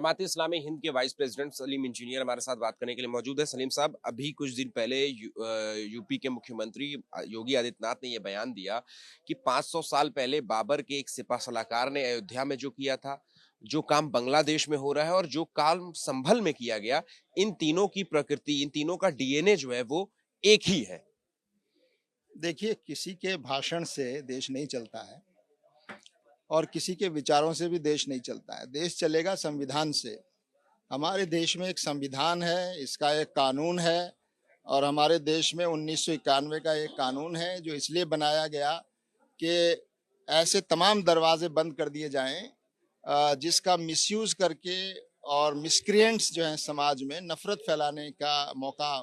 जमात इस्लामी हिंद के vice president Salim engineer हमारे साथ बात करने के लिए मौजूद है। सलीम साहब, अभी कुछ दिन पहले यूपी के मुख्यमंत्री योगी आदित्यनाथ ने यह बयान दिया कि 500 साल पहले बाबर के एक सिपह सलाहकार ने अयोध्या में जो किया था, जो काम बांग्लादेश में हो रहा है और जो काम संभल में किया गया, इन तीनों की प्रकृति, इन तीनों का डीएनए जो है वो एक ही है। देखिए, किसी के भाषण से देश नहीं चलता है और किसी के विचारों से भी देश नहीं चलता है। देश चलेगा संविधान से। हमारे देश में एक संविधान है, इसका एक कानून है और हमारे देश में 1991 का एक कानून है जो इसलिए बनाया गया कि ऐसे तमाम दरवाजे बंद कर दिए जाएं जिसका मिसयूज करके और मिसक्रिएंट्स जो हैं समाज में नफरत फैलाने का मौका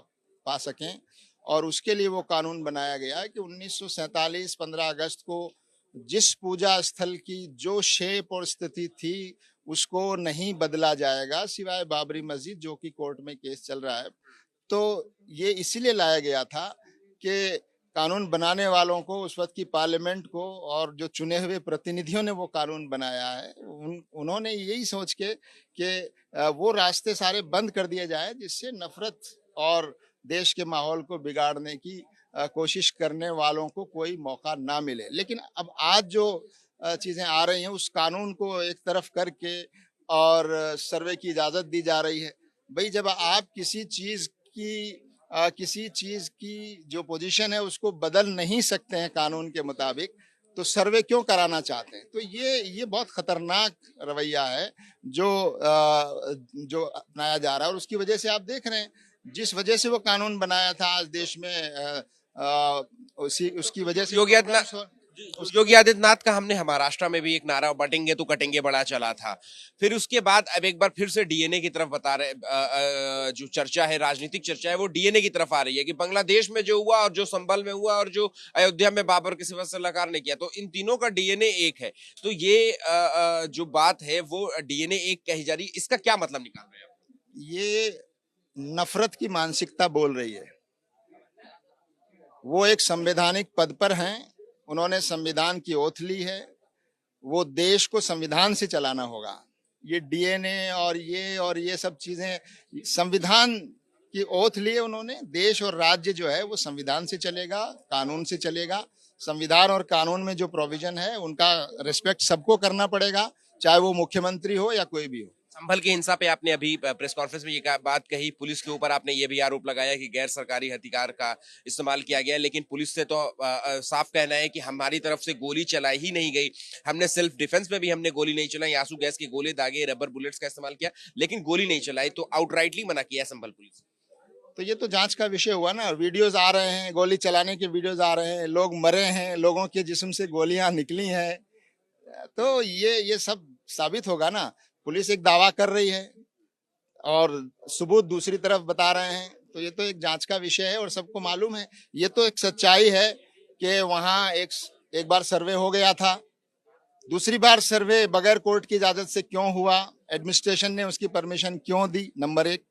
पा सकें। और उसके लिए वो कानून बनाया गया कि 1947 15 अगस्त को जिस पूजा स्थल की जो शेप और स्थिति थी उसको नहीं बदला जाएगा सिवाय बाबरी मस्जिद, जो कि कोर्ट में केस चल रहा है। तो ये इसीलिए लाया गया था कि कानून बनाने वालों को, उस वक्त की पार्लियामेंट को और जो चुने हुए प्रतिनिधियों ने वो कानून बनाया है, उन्होंने यही सोच के कि वो रास्ते सारे बंद कर दिए जाए जिससे नफरत और देश के माहौल को बिगाड़ने की कोशिश करने वालों को कोई मौका ना मिले। लेकिन अब आज जो चीजें आ रही हैं उस कानून को एक तरफ करके और सर्वे की इजाजत दी जा रही है। भाई, जब आप किसी चीज की जो पोजीशन है उसको बदल नहीं सकते हैं कानून के मुताबिक, तो सर्वे क्यों कराना चाहते हैं? तो ये बहुत खतरनाक रवैया है जो अपनाया जा रहा है। और उसकी वजह से आप देख रहे हैं, जिस वजह से वो कानून बनाया था आज देश में उसकी वजह से योगी आदित्यनाथ का हमने महाराष्ट्र में भी एक नारा बटेंगे तो कटेंगे बड़ा चला था। फिर उसके बाद अब एक बार फिर से डीएनए की तरफ बता रहे, जो चर्चा है, राजनीतिक चर्चा है, वो डीएनए की तरफ आ रही है कि बांग्लादेश में जो हुआ और जो संभल में हुआ और जो अयोध्या में बाबर के सिपह सलाहकार ने किया, तो इन तीनों का डीएनए एक है। तो ये जो बात है वो डीएनए एक कही जा रही है, इसका क्या मतलब निकाल रहे हैं आप? ये नफरत की मानसिकता बोल रही है। वो एक संवैधानिक पद पर हैं, उन्होंने संविधान की ओथ ली है, वो देश को संविधान से चलाना होगा। ये डीएनए और ये सब चीजें, संविधान की ओथ लिए उन्होंने। देश और राज्य जो है वो संविधान से चलेगा, कानून से चलेगा। संविधान और कानून में जो प्रोविजन है उनका रिस्पेक्ट सबको करना पड़ेगा, चाहे वो मुख्यमंत्री हो या कोई भी हो। संभल की हिंसा पे आपने अभी प्रेस कॉन्फ्रेंस में ये बात कही, पुलिस के ऊपर आपने ये भी आरोप लगाया कि गैर सरकारी हथियार का इस्तेमाल किया गया, लेकिन पुलिस से तो साफ कहना है कि हमारी तरफ से गोली चलाई ही नहीं गई। हमने सेल्फ डिफेंस में भी हमने गोली नहीं चलाई, आंसू गैस के गोले दागे, रबर बुलेट्स का इस्तेमाल किया, लेकिन गोली नहीं चलाई। तो आउटराइटली मना किया संभल पुलिस। तो ये तो जांच का विषय हुआ ना। वीडियोज आ रहे हैं, गोली चलाने के वीडियोज आ रहे हैं, लोग मरे हैं, लोगों के जिस्म से गोलियां निकली हैं, तो ये सब साबित होगा ना। पुलिस एक दावा कर रही है और सबूत दूसरी तरफ बता रहे हैं, तो ये तो एक जांच का विषय है और सबको मालूम है। ये तो एक सच्चाई है कि वहां एक बार सर्वे हो गया था, दूसरी बार सर्वे बगैर कोर्ट की इजाजत से क्यों हुआ, एडमिनिस्ट्रेशन ने उसकी परमिशन क्यों दी, नंबर एक।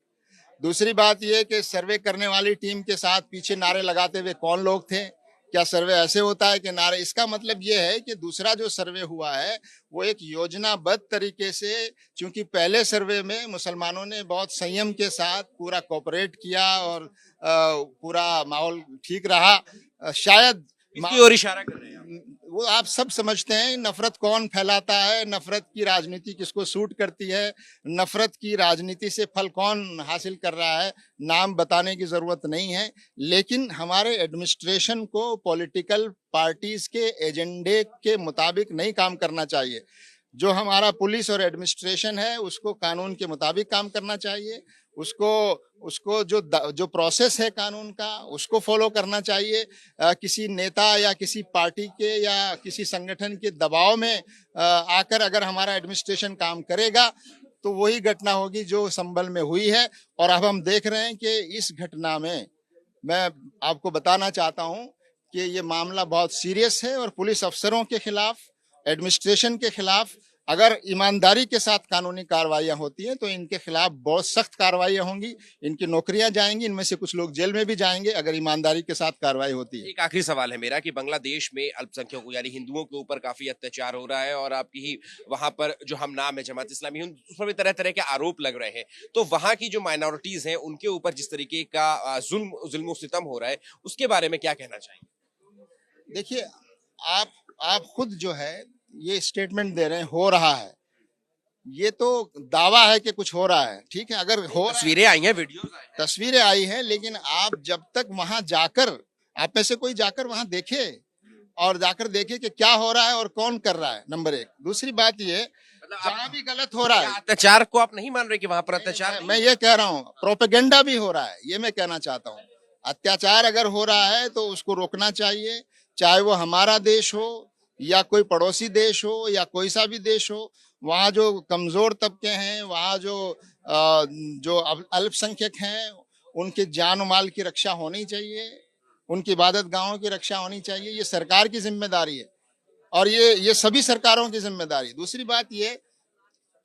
दूसरी बात यह कि सर्वे करने वाली टीम के साथ पीछे नारे लगाते हुए कौन लोग थे, क्या सर्वे ऐसे होता है कि नारे? इसका मतलब ये है कि दूसरा जो सर्वे हुआ है वो एक योजनाबद्ध तरीके से, क्योंकि पहले सर्वे में मुसलमानों ने बहुत संयम के साथ पूरा कोऑपरेट किया और पूरा माहौल ठीक रहा। शायद इसकी ओर इशारा कर रहे हैं आप। वो आप सब समझते हैं नफरत कौन फैलाता है, नफरत की राजनीति किसको सूट करती है, नफरत की राजनीति से फल कौन हासिल कर रहा है, नाम बताने की जरूरत नहीं है। लेकिन हमारे एडमिनिस्ट्रेशन को पॉलिटिकल पार्टीज के एजेंडे के मुताबिक नहीं काम करना चाहिए। जो हमारा पुलिस और एडमिनिस्ट्रेशन है उसको कानून के मुताबिक काम करना चाहिए। उसको जो प्रोसेस है कानून का उसको फॉलो करना चाहिए। किसी नेता या किसी पार्टी के या किसी संगठन के दबाव में आकर अगर हमारा एडमिनिस्ट्रेशन काम करेगा तो वही घटना होगी जो संभल में हुई है। और अब हम देख रहे हैं कि इस घटना में मैं आपको बताना चाहता हूं कि ये मामला बहुत सीरियस है और पुलिस अफसरों के खिलाफ, एडमिनिस्ट्रेशन के खिलाफ अगर ईमानदारी के साथ कानूनी कार्रवाइयां होती हैं तो इनके खिलाफ बहुत सख्त कार्रवाइयां होंगी, इनकी नौकरियां जाएंगी, इनमें से कुछ लोग जेल में भी जाएंगे अगर ईमानदारी के साथ कार्रवाई होती है। एक आखिरी सवाल है मेरा कि बांग्लादेश में अल्पसंख्यकों यानी हिंदुओं के ऊपर काफी अत्याचार हो रहा है और आपकी ही वहां पर जो हम नाम है जमात इस्लामी हिंद, उस पर भी तरह तरह के आरोप लग रहे हैं, तो वहां की जो माइनॉरिटीज हैं उनके ऊपर जिस तरीके का जुल्म सितम हो रहा है उसके बारे में क्या कहना चाहेंगे? देखिए, आप खुद जो है ये स्टेटमेंट दे रहे हैं हो रहा है, ये तो दावा है कि कुछ हो रहा है। ठीक है, अगर हो तस्वीरें आई हैं, वीडियोस आए हैं। तस्वीरें आई हैं, लेकिन आप जब तक वहां जाकर, आप में से कोई जाकर वहां देखे और जाकर देखे कि क्या हो रहा है और कौन कर रहा है, नंबर एक। दूसरी बात ये, जहां भी गलत हो रहा है, अत्याचार को आप नहीं मान रहे कि वहां पर अत्याचार? मैं ये कह रहा हूँ प्रोपेगेंडा भी हो रहा है, ये मैं कहना चाहता हूँ। अत्याचार अगर हो रहा है तो उसको रोकना चाहिए, चाहे वो हमारा देश हो या कोई पड़ोसी देश हो या कोई सा भी देश हो। वहाँ जो कमजोर तबके हैं, वहाँ जो अल्पसंख्यक हैं, उनके जान माल की रक्षा होनी चाहिए, उनकी इबादत गाहों की रक्षा होनी चाहिए। ये सरकार की जिम्मेदारी है और ये सभी सरकारों की जिम्मेदारी। दूसरी बात ये,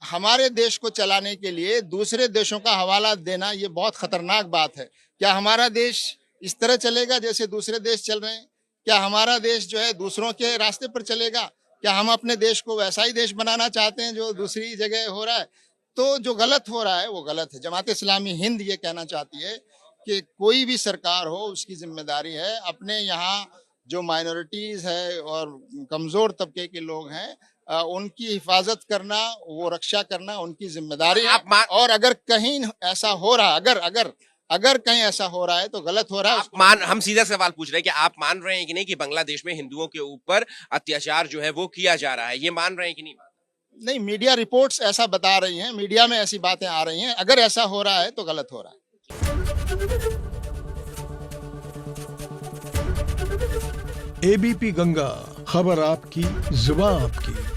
हमारे देश को चलाने के लिए दूसरे देशों का हवाला देना ये बहुत खतरनाक बात है। क्या हमारा देश इस तरह चलेगा जैसे दूसरे देश चल रहे हैं? क्या हमारा देश जो है दूसरों के रास्ते पर चलेगा? क्या हम अपने देश को वैसा ही देश बनाना चाहते हैं जो दूसरी जगह हो रहा है? तो जो गलत हो रहा है वो गलत है। जमात इस्लामी हिंद ये कहना चाहती है कि कोई भी सरकार हो उसकी जिम्मेदारी है अपने यहाँ जो माइनॉरिटीज है और कमजोर तबके के लोग हैं उनकी हिफाजत करना, वो रक्षा करना उनकी जिम्मेदारी है। और अगर कहीं ऐसा हो रहा, अगर कहीं ऐसा हो रहा है तो गलत हो रहा है। हम सीधा सवाल पूछ रहे हैं कि आप मान रहे हैं कि नहीं कि बांग्लादेश में हिंदुओं के ऊपर अत्याचार जो है वो किया जा रहा है, ये मान रहे हैं कि नहीं? नहीं, मीडिया रिपोर्ट्स ऐसा बता रही हैं, मीडिया में ऐसी बातें आ रही हैं। अगर ऐसा हो रहा है तो गलत हो रहा है। एबीपी गंगा, खबर आपकी, जुबान आपकी।